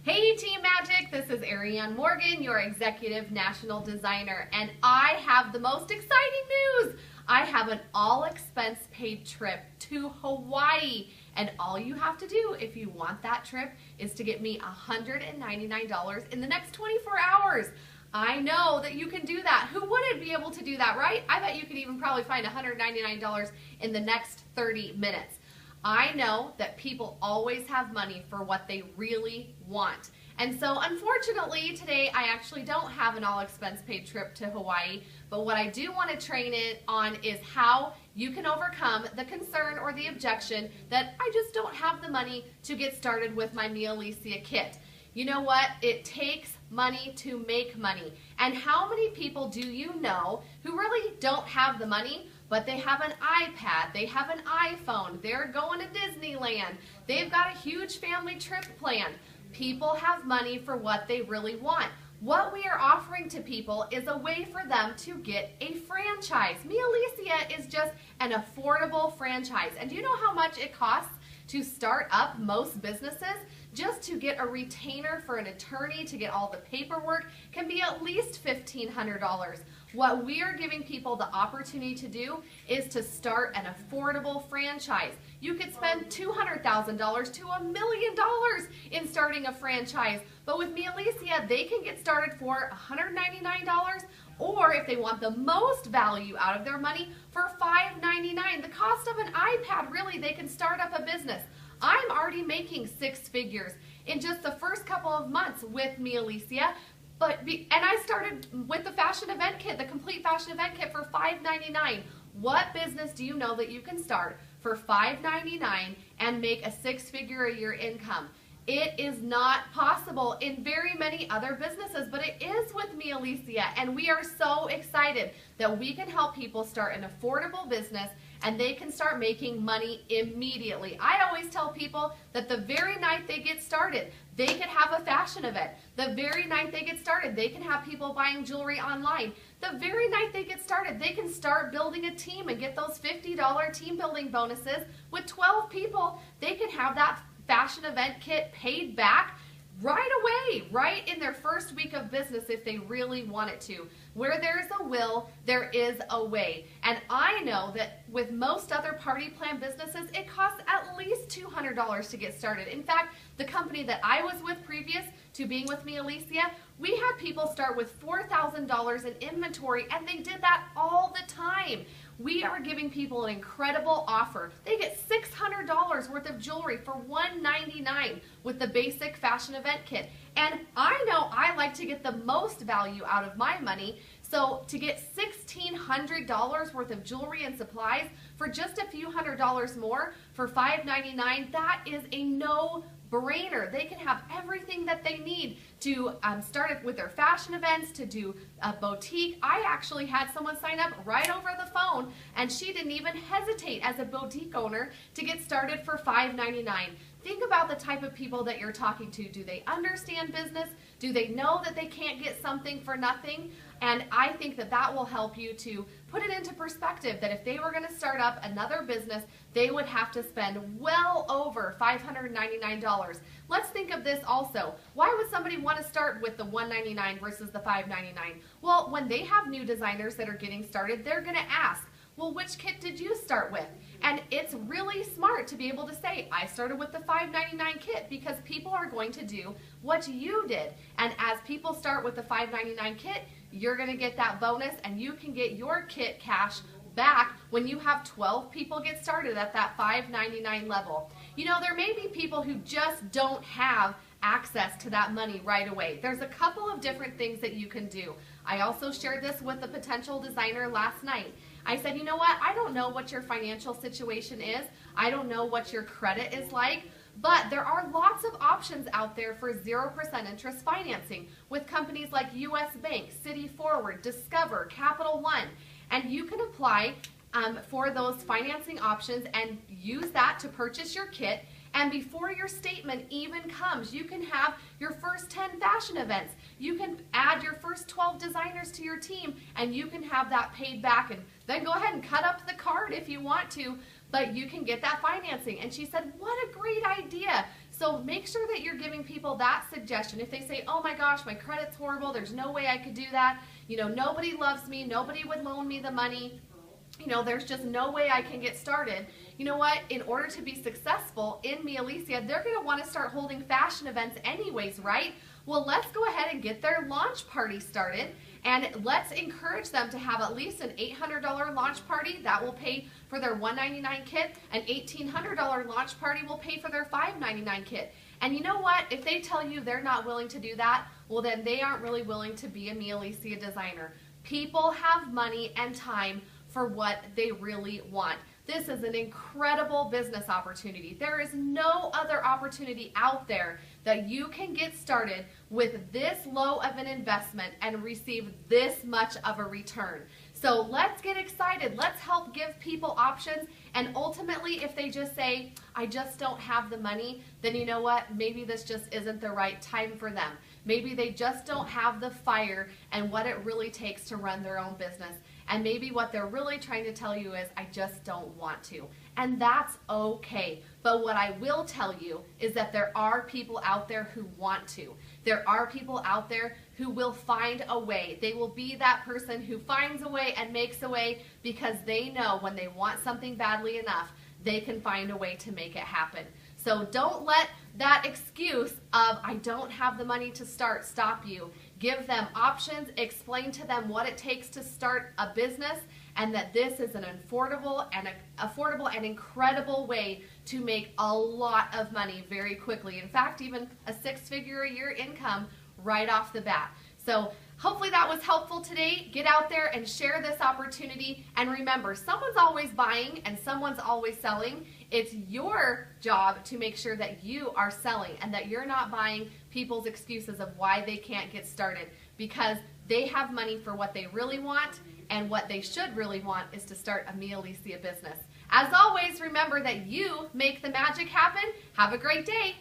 Hey Team Magic, this is Ariane Morgan, your Executive National Designer, and I have the most exciting news. I have an all-expense paid trip to Hawaii, and all you have to do if you want that trip is to get me $199 in the next 24 hours. I know that you can do that. Who wouldn't be able to do that, right? I bet you could even probably find $199 in the next 30 minutes. I know that people always have money for what they really want. And so unfortunately today I actually don't have an all-expense paid trip to Hawaii, but what I do want to train it on is how you can overcome the concern or the objection that I just don't have the money to get started with my Me Alicia kit. You know what? It takes money to make money. And how many people do you know who really don't have the money, but they have an iPad, they have an iPhone, they're going to Disneyland, they've got a huge family trip planned. People have money for what they really want. What we are offering to people is a way for them to get a franchise. Me Alicia is just an affordable franchise. And do you know how much it costs to start up most businesses? Just to get a retainer for an attorney to get all the paperwork can be at least $1,500. What we are giving people the opportunity to do is to start an affordable franchise. You could spend $200,000 to $1 million in starting a franchise, but with Me Alicia, they can get started for $199, or if they want the most value out of their money, for $599. The cost of an iPad, really, they can start up a business. I'm already making six figures in just the first couple of months with Me Alicia. And I started with the fashion event kit, the complete fashion event kit for $599. What business do you know that you can start for $599 and make a six-figure a year income? It is not possible in very many other businesses, but it is with Me Alicia, and we are so excited that we can help people start an affordable business and they can start making money immediately. I always tell people that the very night they get started, they can have a fashion event. The very night they get started, they can have people buying jewelry online. The very night they get started, they can start building a team and get those $50 team building bonuses. With 12 people, they can have that fashion event kit paid back right away, right in their first week of business if they really want it to. Where there is a will, there is a way. And I know that with most other party plan businesses, it costs at least $200 to get started. In fact, the company that I was with previous to being with Me Alicia, we had people start with $4,000 in inventory, and they did that all the time. We are giving people an incredible offer. They get $600 worth of jewelry for $199 with the basic fashion event kit. And I know I like to get the most value out of my money, so to get $1,600 worth of jewelry and supplies for just a few $100s more for $599, that is a no-brainer. They can have everything that they need to start it with their fashion events, to do a boutique. I actually had someone sign up right over the phone, and she didn't even hesitate as a boutique owner to get started for $599. Think about the type of people that you're talking to. Do they understand business? Do they know that they can't get something for nothing? And I think that that will help you to put it into perspective that if they were going to start up another business, they would have to spend well over $599. Let's think of this also. Why would somebody want to start with the $199 versus the $599? Well, when they have new designers that are getting started, they're going to ask, well, which kit did you start with? And it's really smart to be able to say, I started with the $599 kit, because people are going to do what you did. And as people start with the $599 kit, you're going to get that bonus, and you can get your kit cash back when you have 12 people get started at that $599 level. You know, there may be people who just don't have access to that money right away. There's a couple of different things that you can do. I also shared this with a potential designer last night. I said, you know what, I don't know what your financial situation is. I don't know what your credit is like, but there are lots of options out there for 0% interest financing with companies like US Bank, City Forward, Discover, Capital One, and you can apply for those financing options and use that to purchase your kit. And before your statement even comes, you can have your first 10 fashion events. You can add your first 12 designers to your team, and you can have that paid back, and then go ahead and cut up the card if you want to, but you can get that financing. And she said, what a great idea. So make sure that you're giving people that suggestion. If they say, oh my gosh, my credit's horrible, there's no way I could do that, nobody loves me, nobody would loan me the money, there's just no way I can get started. You know what? In order to be successful in Mia Alicia, they're going to want to start holding fashion events anyways, right? Well, let's go ahead and get their launch party started, and let's encourage them to have at least an $800 launch party. That will pay for their $199 kit. An $1,800 launch party will pay for their $599 kit. And you know what? If they tell you they're not willing to do that, well, then they aren't really willing to be a Mia Alicia designer. People have money and time for what they really want. This is an incredible business opportunity. There is no other opportunity out there that you can get started with this low of an investment and receive this much of a return. So let's get excited. Let's help give people options. And ultimately, if they just say, I just don't have the money, then you know what? Maybe this just isn't the right time for them. Maybe they just don't have the fire and what it really takes to run their own business. And maybe what they're really trying to tell you is, I just don't want to. And that's okay. But what I will tell you is that there are people out there who want to. There are people out there who will find a way. They will be that person who finds a way and makes a way, because they know when they want something badly enough, they can find a way to make it happen. So don't let that excuse of, I don't have the money to start, stop you. Give them options, explain to them what it takes to start a business, and that this is an affordable and incredible way to make a lot of money very quickly. In fact, even a 6-figure-a-year income right off the bat. So hopefully that was helpful today. Get out there and share this opportunity. And remember, someone's always buying and someone's always selling. It's your job to make sure that you are selling and that you're not buying people's excuses of why they can't get started, because they have money for what they really want, and what they should really want is to start a Mia Alicia business. As always, remember that you make the magic happen. Have a great day.